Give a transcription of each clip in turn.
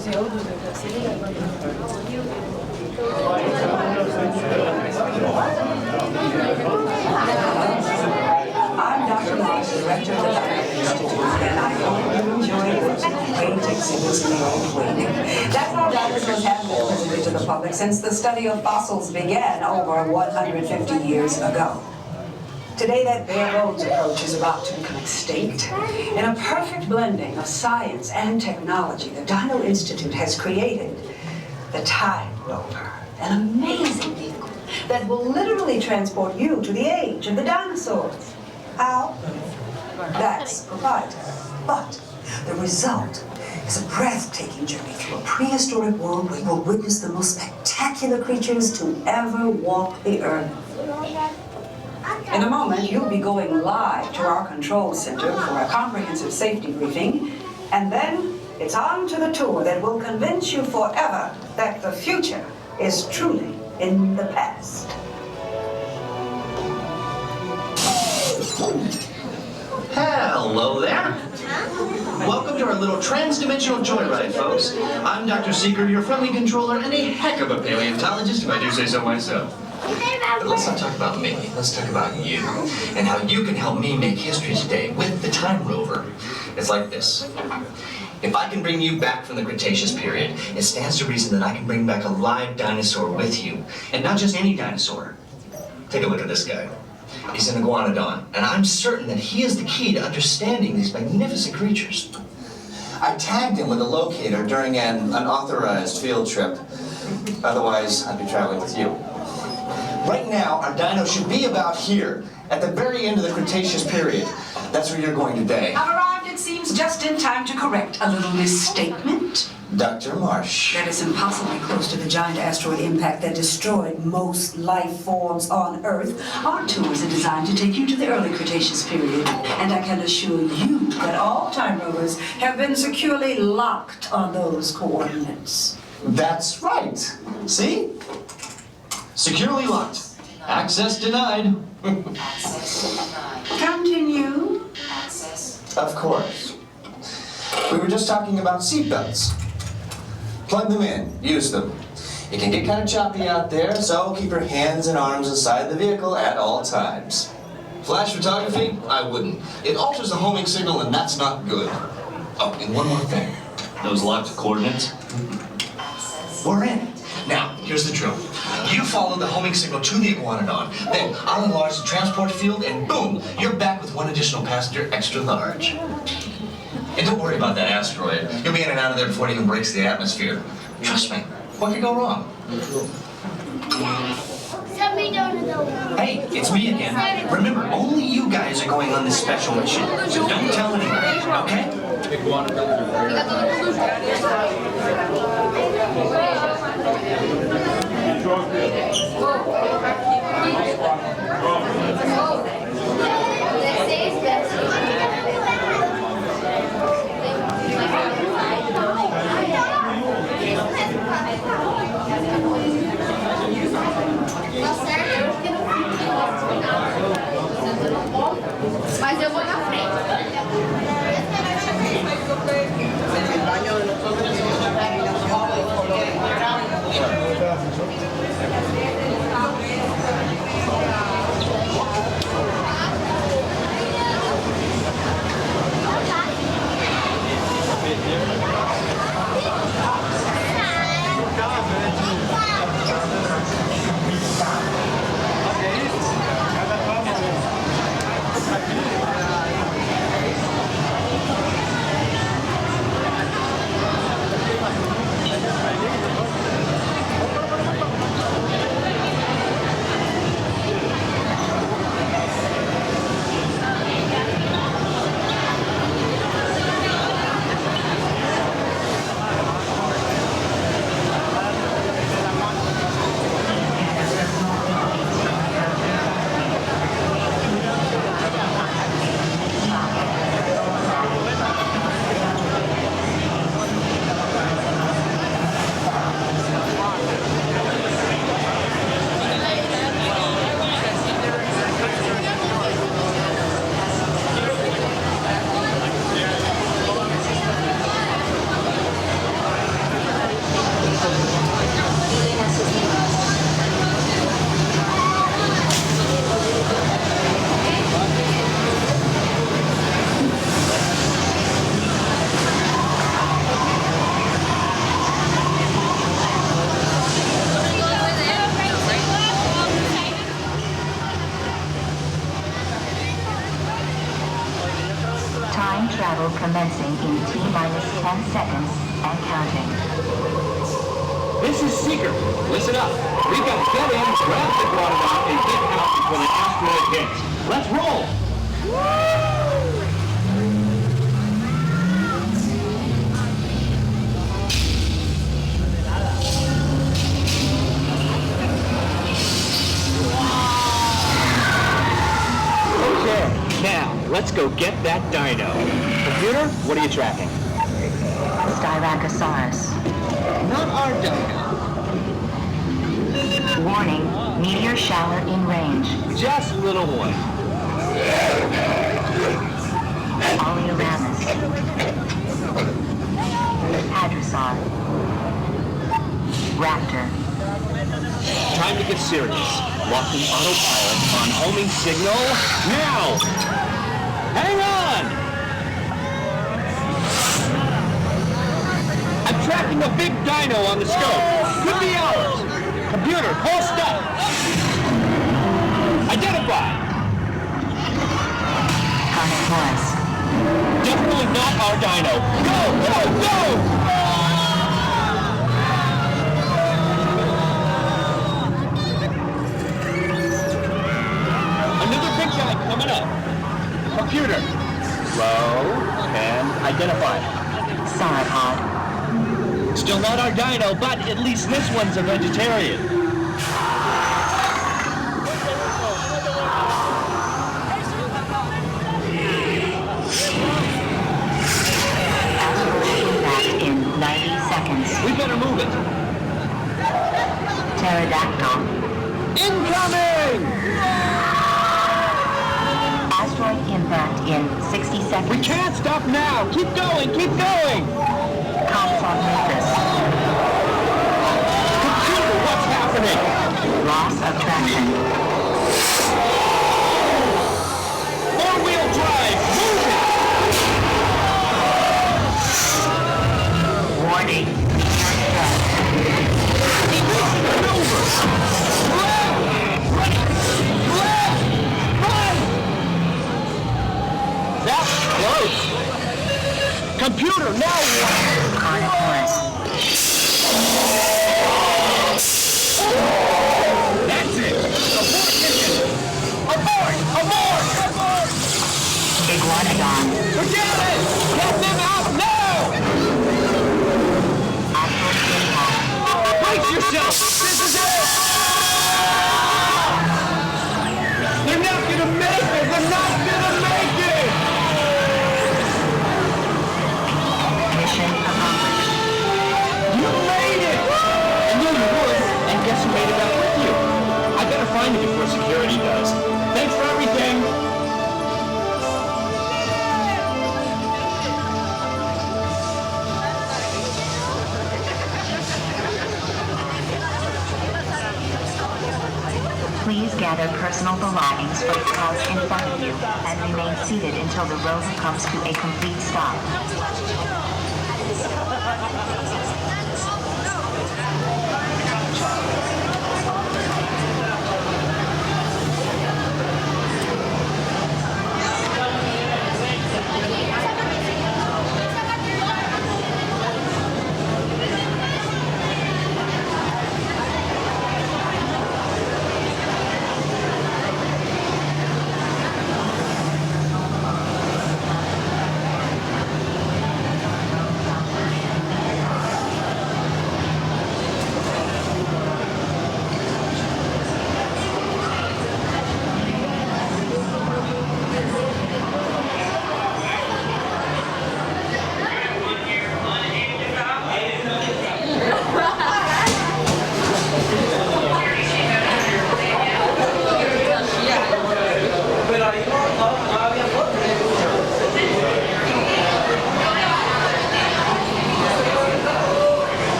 I'm Dr. Walt, director of the Dino Institute, and I hope you enjoy this great exhibits in the old week. That's how dinosaurs have been presented to the public since the study of fossils began over 150 years ago. Today, that bare bones approach is about to become extinct. In a perfect blending of science and technology, the Dino Institute has created the Time Rover, an amazing vehicle that will literally transport you to the age of the dinosaurs. How? That's proprietary. But the result is a breathtaking journey through a prehistoric world where you will witness the most spectacular creatures to ever walk the earth. In a moment, you'll be going live to our control center for a comprehensive safety briefing, and then it's on to the tour that will convince you forever that the future is truly in the past. Hello there. Welcome to our little trans-dimensional joyride, folks. I'm Dr. Seeker, your friendly controller, and a heck of a paleontologist, if I do say so myself. But let's not talk about me. Let's talk about you and how you can help me make history today with the Time Rover. It's like this. If I can bring you back from the Cretaceous period, it stands to reason that I can bring back a live dinosaur with you. And not just any dinosaur. Take a look at this guy. He's an iguanodon, and I'm certain that he is the key to understanding these magnificent creatures. I tagged him with a locator during an unauthorized field trip. Otherwise, I'd be traveling with you. Right now, our dino should be about here, at the very end of the Cretaceous period. That's where you're going today. I've arrived, it seems, just in time to correct a little misstatement. Dr. Marsh. That is impossibly close to the giant asteroid impact that destroyed most life forms on Earth. Our tours are designed to take you to the early Cretaceous period, and I can assure you that all time rovers have been securely locked on those coordinates. That's right. See? Securely locked. Access denied. Continue. Of course. We were just talking about seatbelts. Plug them in. Use them. It can get kind of choppy out there, so keep your hands and arms inside the vehicle at all times. Flash photography? I wouldn't. It alters the homing signal, and that's not good. Oh, and one more thing. Those locked coordinates? We're in. Now, here's the drill. You follow the homing signal to the iguanodon, then I'll enlarge the transport field, and boom, you're back with one additional passenger extra large. And don't worry about that asteroid. You'll be in and out of there before it even breaks the atmosphere. Trust me, what could go wrong? Hey, it's me again. Remember, only you guys are going on this special mission, so don't tell anyone, okay? Mas eu vou na frente. Time travel commencing in T-minus 10 seconds and counting. This is Seeker. Listen up. We've got to get in, grab the Quadron, and get out before the asteroid hits. Let's roll! Okay, now, let's go get that dino. Computer, what are you tracking? Styracosaurus. Not our dino. Warning, meteor shower in range. Just little one. Oleoramus. Hadrosaur. Raptor. Time to get serious. Locking autopilot on homing signal now! Hang on! I'm tracking a big dino on the scope. Could be ours. Computer, call stop. Identify. Carnotaurus. Definitely not our dino. Go, go, go! Another big guy coming up. Computer. Slow and identify. Sauropod. Still not our dino, but at least this one's a vegetarian. Asteroid impact in 90 seconds. We better move it. Pterodactyl. Incoming! Asteroid impact in 60 seconds. We can't stop now. Keep going, keep going. Compsognathus. Computer, what's happening? Loss of traction. Four-wheel drive, move it! Warning. Maneuver! Left! Left! Right! That's close. Computer, now what? Carnotaurus. That's it! Abort mission! Abort! Abort! Abort! Iguanodon. Forget it! Get them out now! Asteroid impact. Brace yourself! This is it! They're not gonna make it! They're not gonna make it! Mission accomplished. You made it! I knew you would, and guess who made it back with you? I better find you before security does. Thanks for everything! Please gather personal belongings from the cars in front of you and remain seated until the rover comes to a complete stop.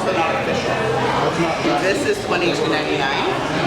also not official. This is $22.99.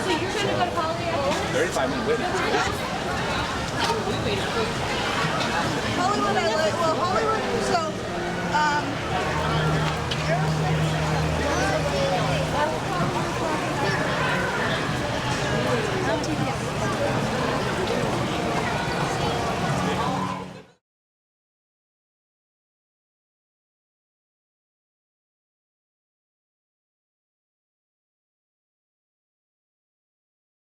So you're going to go to Holiday after? 35-minute wait. Hollywood, I like, well, Hollywood, so, Aerosmith